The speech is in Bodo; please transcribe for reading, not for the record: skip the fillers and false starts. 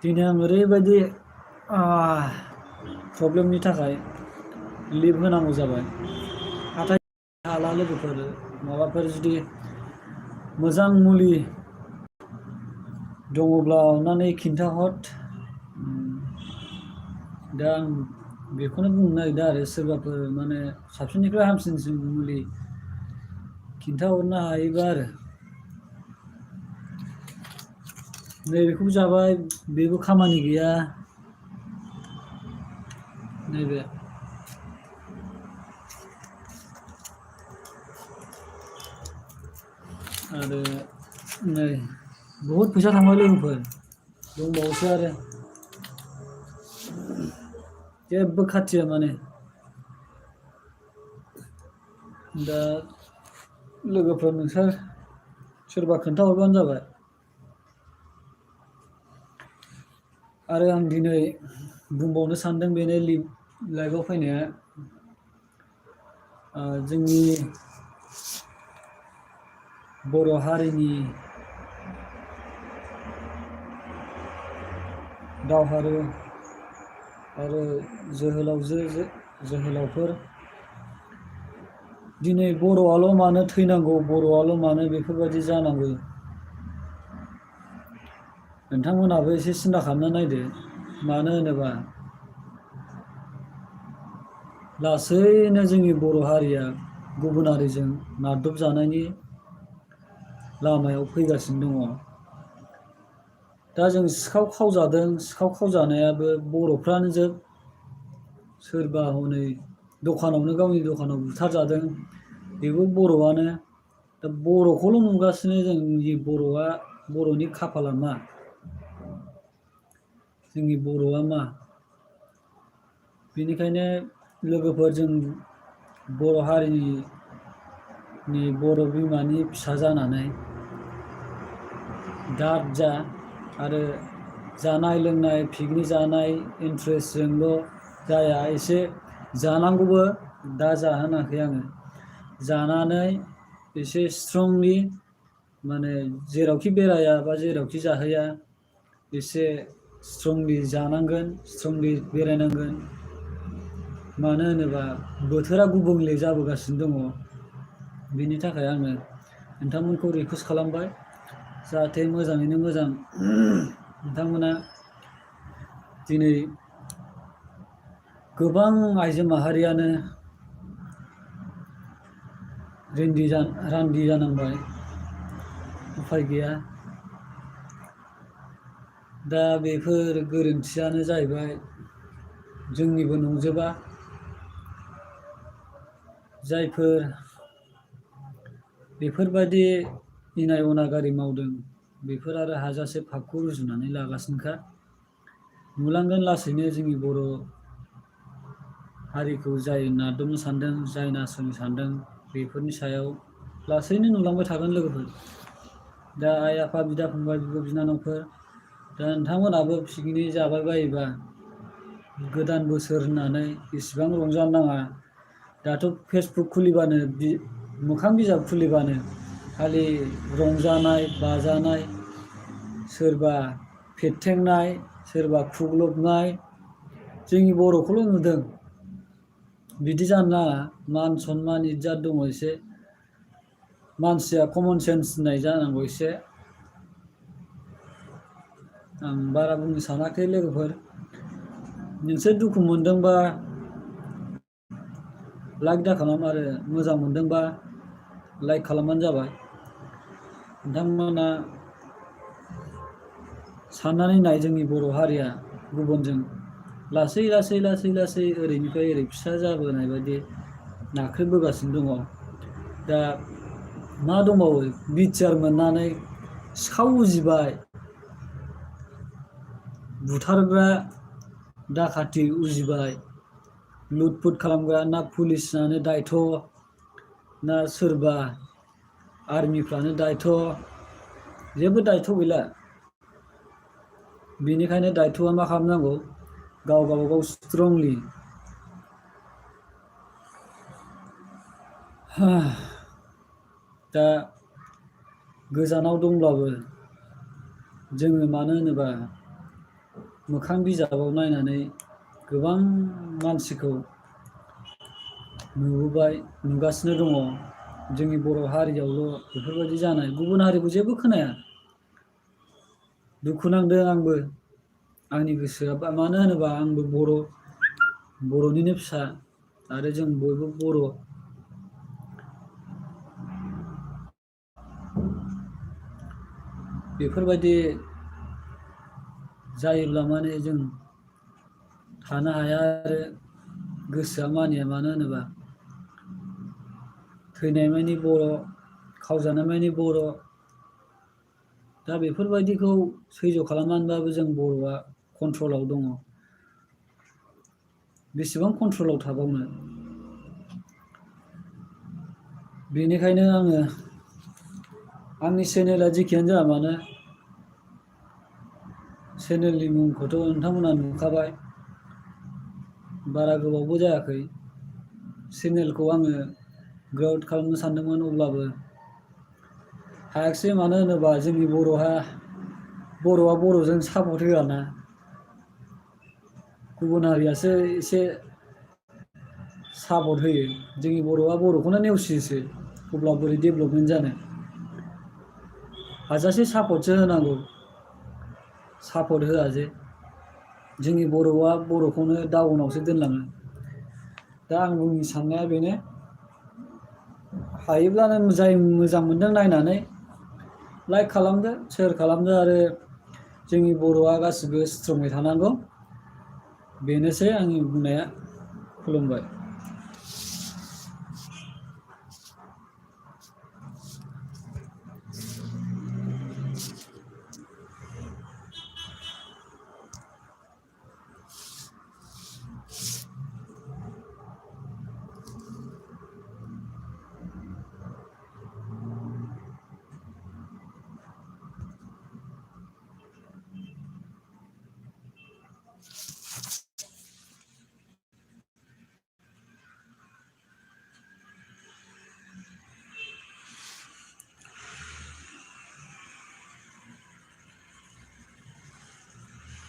दिनै आं ओरैबायदि प्रब्लेमनि थाखाय लिभ होनांगौ जाबाय। हाथाय हाला लोगोफोर माबाफोर जुदि मोजां मुलि दङब्ला अननानै खिन्थाहर। दा आं बेखौनो बुंनो नागिरदों आरो सोरबाफोर माने साबसिननिफ्राय हामसिनसिन मुलि खिन्थाहरनो हायोबा आरो। नैबेखौबो जाबाय बेबो खामानि गैया। नैबे आरो नै बहुद फैसा थांबाय लोगोफोर दंबावोसो आरो जेबो खाथिया माने। दा लोगोफोर नोंसोर सोरबा खोन्थाहरबानो जाबाय। आरो आं दिनै बुंबावनो सानदों बेनो लाइभआव फैनाया जोंनि बर' हारिनि दावहारु आरो जोहोलावफोर दिनै बर'आल' मानो थैनांगौ, बर'आल' मानो बेफोरबायदि जानांगौ, नोंथांमोनहाबो एसे सिन्था खालामना नायदो। मानो होनोबा लासैनो जोंनि बर' हारिया गुबुन हारिजों नारदबजानायनि लामायाव फैगासिनो दङ। दा जों सिखाव खावजादों, सिखाव खावजानायाबो बर'फ्रानो जोब। सोरबा हनै दखानावनो गावनि दखानाव बुथारजादों बेबो बर'आनो। दा बर'खौल' नुगासिनो जोंनि बर'नि खाफाला मा? जोंनि बर'आ मा? बेनिखायनो लोगोफोर जों बर' हारिनि बर' बिमानि फिसा जानानै दाद जा आरो जानाय लोंनाय पिकनिक जानाय इन्ट्रेस्टजोंल' जाया, एसे जानांगौबो। दा जाहोनाखै आङो, जानानै एसे स्ट्रंलि माने जेरावखि बेराया बा जेरावखि जाहैया एसे स्ट्रंलि जानांगोन, स्ट्रंलि बेरायनांगोन। मानो होनोबा बोथोरा गुबुंले जाबोगासिनो दङ। बिनि थाखाय आङो नोंथांमोनखौ रिकुवेस्ट खालामबाय जाहाथे मोजाङैनो मोजां नोंथांमोना दिनै गोबां आइजो माहारियानो रान्दि जानांबाय, उफाय गैया। दा बेफोर गोरोन्थियानो जाहैबाय जोंनिबो नंजोबा। जायफोर बेफोरबायदि इनाय अनागारि मावदों बेफोर आरो हाजासे पापखौ रुजुनानै लागासिनोखा। नुलांगोन लासैनो जोंनि बर' हारिखौ जाय नारदोमनो सानदों, जाय नासयनो सानदों, बेफोरनि सायाव लासैनो नुलांबाय थागोन लोगोफोर। दा आइ आफा बिदा फंबाय बिब' बिनानावफोर, दा नोंथांमोनहाबो पिकनिक जाबाय बायोबा गोदान बोसोर होननानै इसिबां रंजानो नाङा। दाथ' फेसबुक खुलिबानो मोखां बिजाब खुलिबानो खालि रंजानाय बाजानाय, सोरबा फेट्टेंनाय, सोरबा खुग्लुबनाय, जोंनि बर'खौल' नुदों। बिदि जानो नाङा। मान सनमान इज्जत दङ एसे। मानसिया कमन सेन्स होननाय जानांगौ एसे। आं बारा बुंनो सानाखै लोगोफोर। नोंसोर दुखु मोनदोंबा लाइक दा खालाम आरो मोजां मोनदोंबा लाइक खालामबानो जाबाय। नोंथांमोना साननानै नाय, जोंनि बर' हारिया गुबुनजों लासै लासै लासै लासै ओरैनिफ्राय ओरै फिसा जाबोनाय बायदि नाख्रेबबोगासिनो दङ। दा मा दंबावो? बिटिआर मोननानै सिखाव उजिबाय, बुथारग्रा दाखाथि उजिबाय, लुट फुट खालामग्रा ना पुलिसानो दायथ', ना सोरबा आर्मिफ्रानो दायथ'? जेबो दायथ' गैला। बेनिखायनो दायथ'आ मा खालामनांगौ? गाव गावबागाव स्ट्रंलि दा गोजानाव दंब्लाबो जोङो, मानो होनोबा मोखां बिजाबाव नायनानै गोबां मानसिखौ नुगासिनो दङ। जोंनि बर' हारियावल' बेफोरबायदि जानाय, गुबुन हारिखौ जेबो खोनाया। दुखु नांदों आंबो, आंनि गोसोआ, मानो होनोबा आंबो बर'निनो फिसा आरो जों बयबो बर'। बेफोरबायदि जायोब्ला माने जों थानो हाया आरो गोसोआ मानिया, मानो होनोबा थैनाय मानि बर', खावजानाय मानि बर'। दा बेफोरबायदिखौ सैज्य' खालामनानैबाबो जों बर'आ कन्ट्रलाव दङ। बेसेबां कन्ट्रलाव थाबावनो। बेनिखायनो आङो आंनि चेनेला जेखियानो जाया मानो, चेनेलनि मुंखौथ' नोंथांमोना नुखाबाय। बारा गोबावबो जायाखै। चेनेलखौ आङो ग्रौथ खालामनो सानदोंमोन, अब्लाबो हायाखिसै। मानो होनोबा जोंनि बर'आ बर'जों सापर्ट होआना। गुबुन हारियासो एसे सापर्ट होयो। जोंनि बर'आ बर'खौनो नेवसियोसो, अब्ला बोरै डेभेलपमेन्ट जानो। हाजासे सापर्टसो होनांगौ, सापर्ट होआ जे। जोंनि बर'आ बर'खौनो डाउनावसो दोनलाङो। दा आंनि साननाया बेनो, हायोब्लानो जाय मोजां मोनदों नायनानै लाइक खालामदो, सेयार खालामदो आरो जोंनि बर'आ गासिबो स्ट्रङै थानांगौ। बेनोसै आंनि बुंनाया। खुलुमबाय।